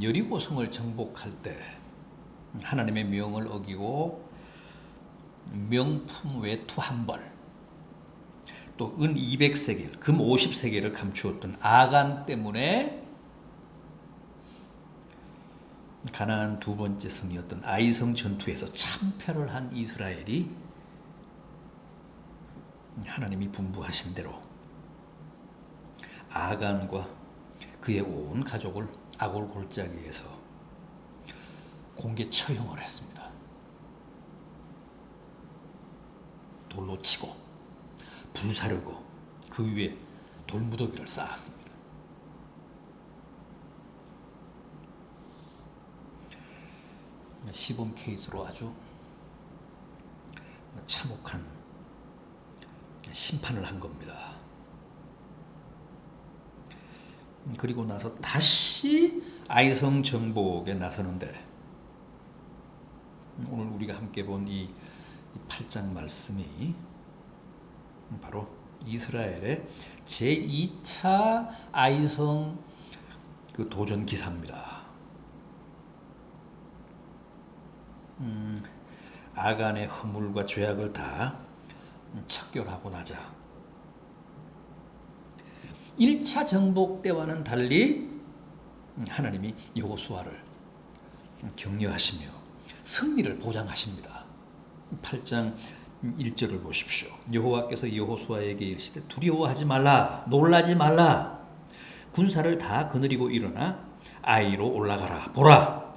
여리고성을 정복할 때 하나님의 명을 어기고 명품 외투 한 벌, 또 은 200세겔, 금 50세겔을 감추었던 아간 때문에 가나안 두 번째 성이었던 아이성 전투에서 참패를 한 이스라엘이 하나님이 분부하신 대로 아간과 그의 온 가족을 아골 골짜기에서 공개 처형을 했습니다. 돌로 치고 불사르고 그 위에 돌무더기를 쌓았습니다. 시범 케이스로 아주 참혹한 심판을 한 겁니다. 그리고 나서 다시 아이성 정복에 나서는데 오늘 우리가 함께 본 이 8장 말씀이 바로 이스라엘의 제2차 아이성 그 도전 기사입니다. 아간의 허물과 죄악을 다 척결하고 나자 1차 정복 때와는 달리 하나님이 여호수아를 격려하시며 승리를 보장하십니다. 8장 1절을 보십시오. 여호와께서 여호수아에게 이르시되 두려워하지 말라, 놀라지 말라. 군사를 다 거느리고 일어나 아이로 올라가라. 보라,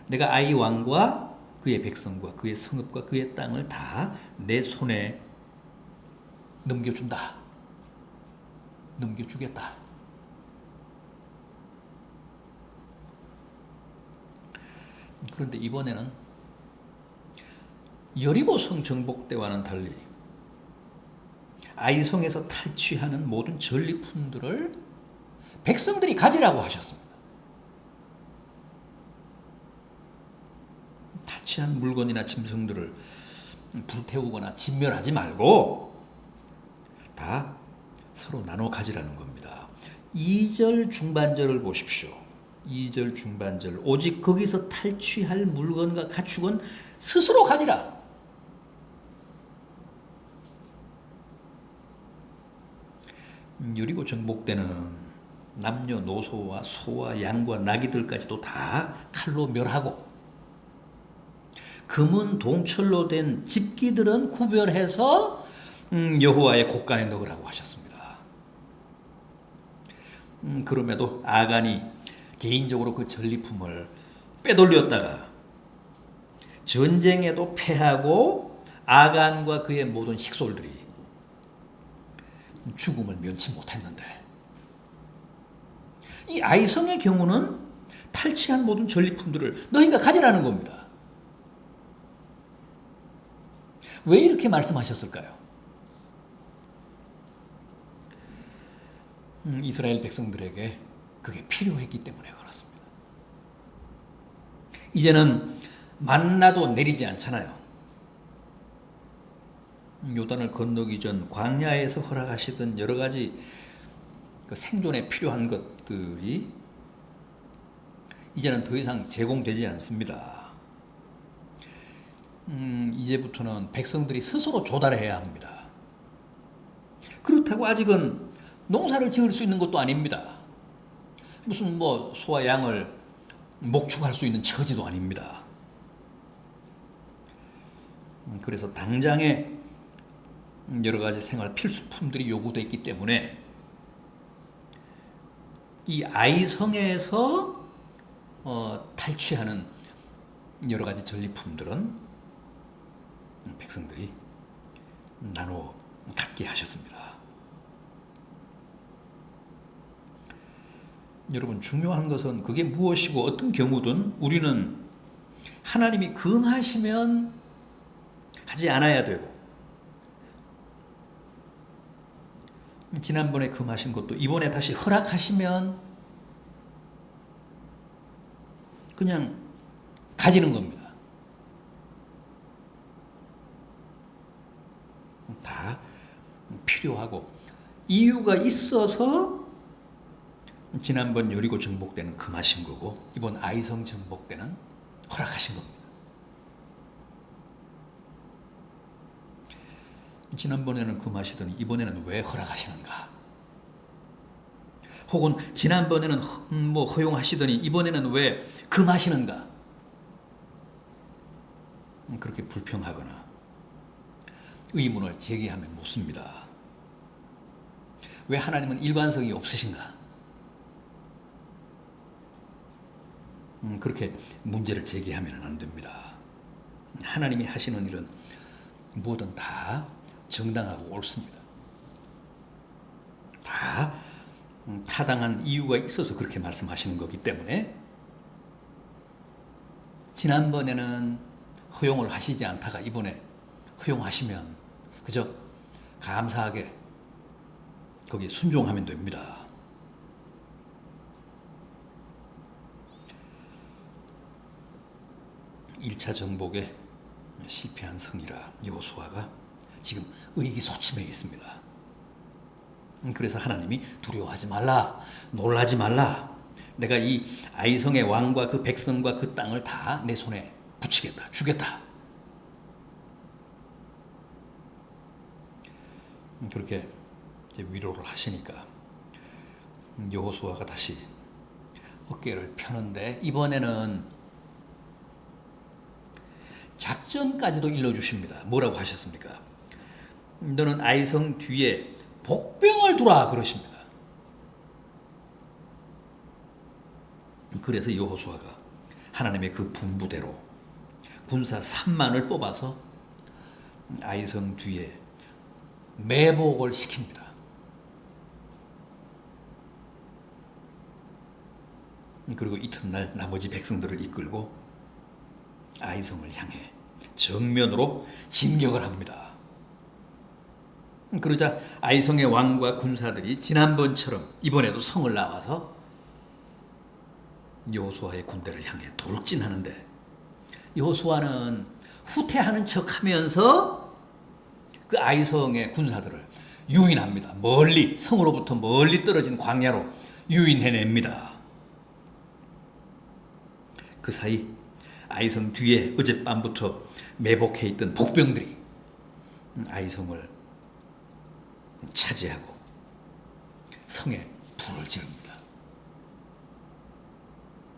내가 아이 왕과 그의 백성과 그의 성읍과 그의 땅을 다 내 손에 넘겨준다. 넘겨주겠다. 그런데 이번에는 여리고성 정복 때와는 달리 아이성에서 탈취하는 모든 전리품들을 백성들이 가지라고 하셨습니다. 탈취한 물건이나 짐승들을 불태우거나 진멸하지 말고 다 서로 나눠 가지라는 겁니다. 2절 중반절을 보십시오. 2절 중반절, 오직 거기서 탈취할 물건과 가축은 스스로 가지라. 여리고 정복 때는 남녀노소와 소와 양과 나귀들까지도 다 칼로 멸하고 금은 동철로 된 집기들은 구별해서 여호와의 곳간에 넣으라고 하셨습니다. 그럼에도 아간이 개인적으로 그 전리품을 빼돌렸다가 전쟁에도 패하고 아간과 그의 모든 식솔들이 죽음을 면치 못했는데 이 아이성의 경우는 탈취한 모든 전리품들을 너희가 가지라는 겁니다. 왜 이렇게 말씀하셨을까요? 이스라엘 백성들에게 그게 필요했기 때문에 그렇습니다. 이제는 만나도 내리지 않잖아요. 요단을 건너기 전 광야에서 허락하시던 여러 가지 그 생존에 필요한 것들이 이제는 더 이상 제공되지 않습니다. 이제부터는 백성들이 스스로 조달해야 합니다. 그렇다고 아직은 농사를 지을 수 있는 것도 아닙니다. 무슨 소와 양을 목축할 수 있는 처지도 아닙니다. 그래서 당장에 여러 가지 생활 필수품들이 요구됐기 때문에 이 아이성에서 탈취하는 여러 가지 전리품들은 백성들이 나눠 갖게 하셨습니다. 여러분, 중요한 것은 그게 무엇이고 어떤 경우든 우리는 하나님이 금하시면 하지 않아야 되고 지난번에 금하신 것도 이번에 다시 허락하시면 그냥 가지는 겁니다. 다 필요하고 이유가 있어서 지난번 여리고 정복 때는 금하신 거고 이번 아이성 정복 때는 허락하신 겁니다. 지난번에는 금하시더니 이번에는 왜 허락하시는가? 혹은 지난번에는 허용하시더니 이번에는 왜 금하시는가? 그렇게 불평하거나 의문을 제기하면 묻습니다. 왜 하나님은 일관성이 없으신가? 그렇게 문제를 제기하면 안 됩니다. 하나님이 하시는 일은 뭐든 다 정당하고 옳습니다. 다 타당한 이유가 있어서 그렇게 말씀하시는 거기 때문에 지난번에는 허용을 하시지 않다가 이번에 허용하시면 그저 감사하게 거기에 순종하면 됩니다. (1차) 정복에 실패한 성이라 여호수아가 지금 의기소침해 있습니다. 그래서 하나님이 두려워하지 말라, 놀라지 말라, 내가 이 아이성의 왕과 그 백성과 그 땅을 다 내 손에 붙이겠다, 주겠다. 그렇게 이제 위로를 하시니까 여호수아가 다시 어깨를 펴는데 이번에는 작전까지도 일러주십니다. 뭐라고 하셨습니까? 너는 아이성 뒤에 복병을 두라 그러십니다. 그래서 여호수아가 하나님의 그 분부대로 군사 3만을 뽑아서 아이성 뒤에 매복을 시킵니다. 그리고 이튿날 나머지 백성들을 이끌고 아이성을 향해 정면으로 진격을 합니다. 그러자 아이성의 왕과 군사들이 지난번처럼 이번에도 성을 나와서 여호수아의 군대를 향해 돌진하는데 여호수아는 후퇴하는 척하면서 그 아이성의 군사들을 유인합니다. 멀리, 성으로부터 멀리 떨어진 광야로 유인해냅니다. 그 사이 아이성 뒤에 어젯밤부터 매복해 있던 복병들이 아이성을 차지하고 성에 불을 지릅니다.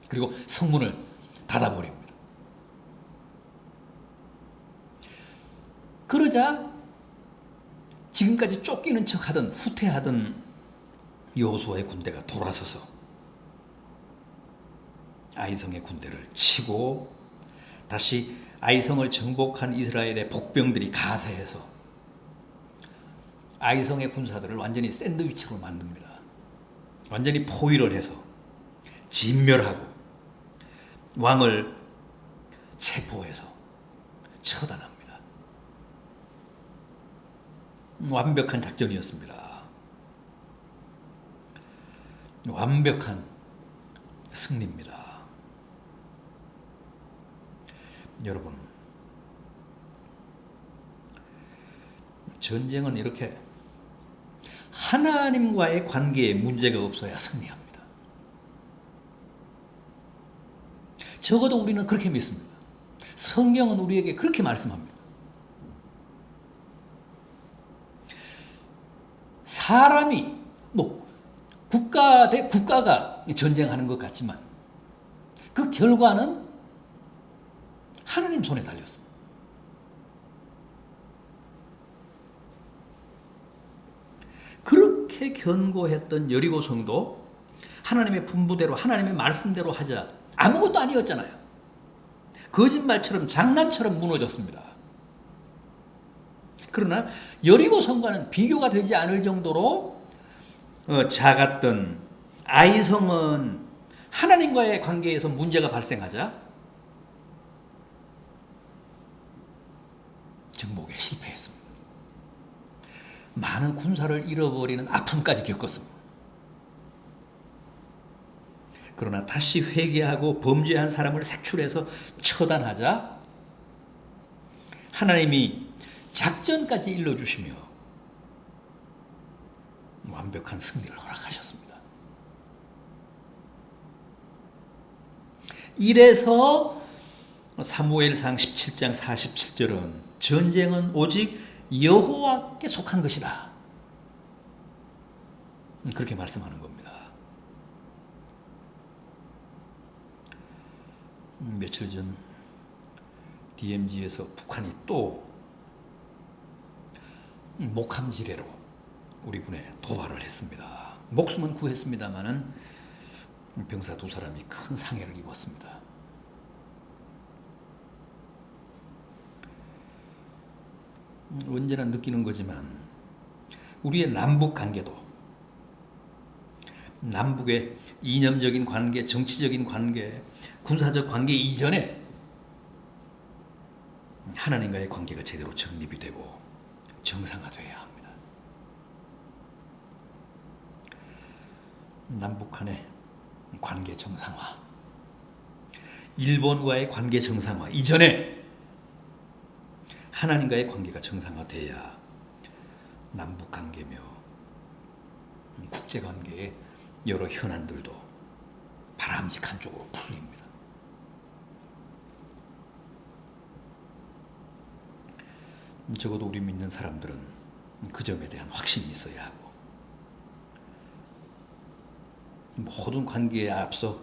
그리고 성문을 닫아버립니다. 그러자 지금까지 쫓기는 척하던 후퇴하던 여호수아의 군대가 돌아서서 아이성의 군대를 치고 다시 아이성을 정복한 이스라엘의 복병들이 가세해서 아이성의 군사들을 완전히 샌드위치로 만듭니다. 완전히 포위를 해서 진멸하고 왕을 체포해서 처단합니다. 완벽한 작전이었습니다. 완벽한 승리입니다. 여러분, 전쟁은 이렇게 하나님과의 관계에 문제가 없어야 승리합니다. 적어도 우리는 그렇게 믿습니다. 성경은 우리에게 그렇게 말씀합니다. 사람이 국가 대 국가가 전쟁하는 것 같지만 그 결과는 하나님 손에 달렸습니다. 그렇게 견고했던 여리고 성도 하나님의 분부대로 하나님의 말씀대로 하자 아무것도 아니었잖아요. 거짓말처럼 장난처럼 무너졌습니다. 그러나 여리고 성과는 비교가 되지 않을 정도로 작았던 아이성은 하나님과의 관계에서 문제가 발생하자 정복에 실패했습니다. 많은 군사를 잃어버리는 아픔까지 겪었습니다. 그러나 다시 회개하고 범죄한 사람을 색출해서 처단하자 하나님이 작전까지 일러주시며 완벽한 승리를 허락하셨습니다. 이래서 사무엘상 17장 47절은 전쟁은 오직 여호와께 속한 것이다. 그렇게 말씀하는 겁니다. 며칠 전 DMZ에서 북한이 또 목함지뢰로 우리 군에 도발을 했습니다. 목숨은 구했습니다마는 병사 2사람이 큰 상해를 입었습니다. 언제나 느끼는 거지만 우리의 남북 관계도 남북의 이념적인 관계, 정치적인 관계, 군사적 관계 이전에 하나님과의 관계가 제대로 정립이 되고 정상화되어야 합니다. 남북한의 관계 정상화, 일본과의 관계 정상화 이전에 하나님과의 관계가 정상화돼야 남북 관계며 국제 관계의 여러 현안들도 바람직한 쪽으로 풀립니다. 적어도 우리 믿는 사람들은 그 점에 대한 확신이 있어야 하고, 모든 관계에 앞서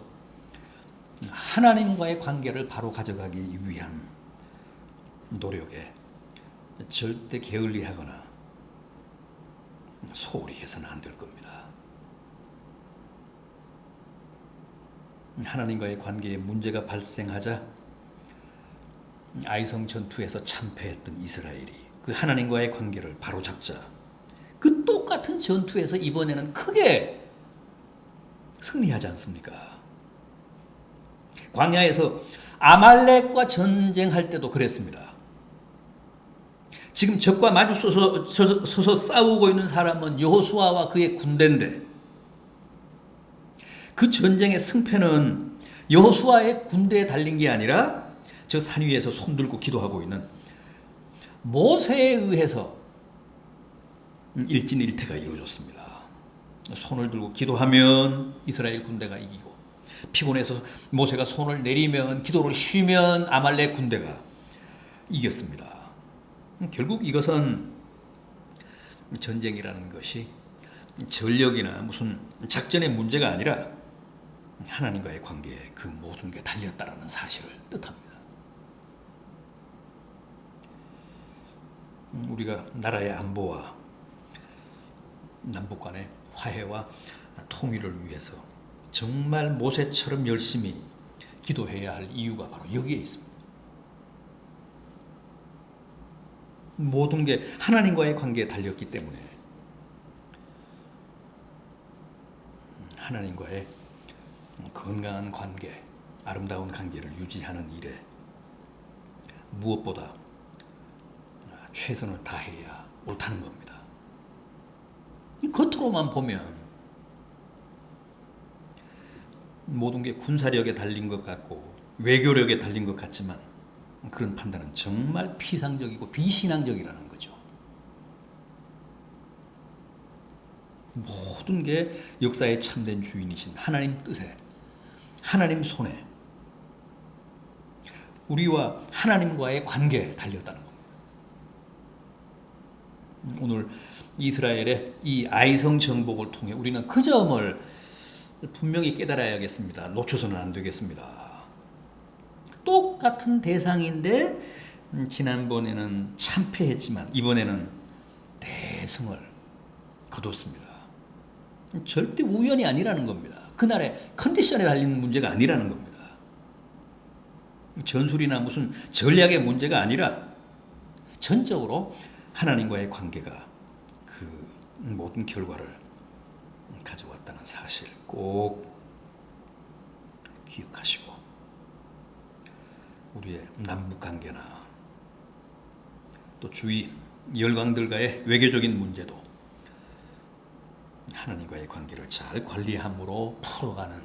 하나님과의 관계를 바로 가져가기 위한 노력에 절대 게을리하거나 소홀히 해서는 안 될 겁니다. 하나님과의 관계에 문제가 발생하자 아이성 전투에서 참패했던 이스라엘이 그 하나님과의 관계를 바로잡자 그 똑같은 전투에서 이번에는 크게 승리하지 않습니까? 광야에서 아말렉과 전쟁할 때도 그랬습니다. 지금 적과 마주 서서 싸우고 있는 사람은 여호수아와 그의 군대인데, 그 전쟁의 승패는 여호수아의 군대에 달린 게 아니라 저 산 위에서 손 들고 기도하고 있는 모세에 의해서 일진일퇴가 이루어졌습니다. 손을 들고 기도하면 이스라엘 군대가 이기고, 피곤해서 모세가 손을 내리면, 기도를 쉬면 아말렉 군대가 이겼습니다. 결국 이것은 전쟁이라는 것이 전력이나 무슨 작전의 문제가 아니라 하나님과의 관계에 그 모든 게 달렸다라는 사실을 뜻합니다. 우리가 나라의 안보와 남북 간의 화해와 통일을 위해서 정말 모세처럼 열심히 기도해야 할 이유가 바로 여기에 있습니다. 모든 게 하나님과의 관계에 달렸기 때문에 하나님과의 건강한 관계, 아름다운 관계를 유지하는 일에 무엇보다 최선을 다해야 옳다는 겁니다. 겉으로만 보면 모든 게 군사력에 달린 것 같고 외교력에 달린 것 같지만 그런 판단은 정말 피상적이고 비신앙적이라는 거죠. 모든 게 역사의 참된 주인이신 하나님 뜻에, 하나님 손에, 우리와 하나님과의 관계에 달렸다는 겁니다. 오늘 이스라엘의 이 아이성 정복을 통해 우리는 그 점을 분명히 깨달아야겠습니다. 놓쳐서는 안 되겠습니다. 똑같은 대상인데 지난번에는 참패했지만 이번에는 대승을 거뒀습니다. 절대 우연이 아니라는 겁니다. 그날의 컨디션에 달린 문제가 아니라는 겁니다. 전술이나 무슨 전략의 문제가 아니라 전적으로 하나님과의 관계가 그 모든 결과를 가져왔다는 사실 꼭 기억하시고, 우리의 남북관계나 또 주위 열강들과의 외교적인 문제도 하나님과의 관계를 잘 관리함으로 풀어가는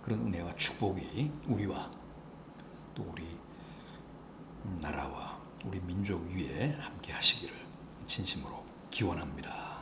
그런 은혜와 축복이 우리와 또 우리 나라와 우리 민족 위에 함께 하시기를 진심으로 기원합니다.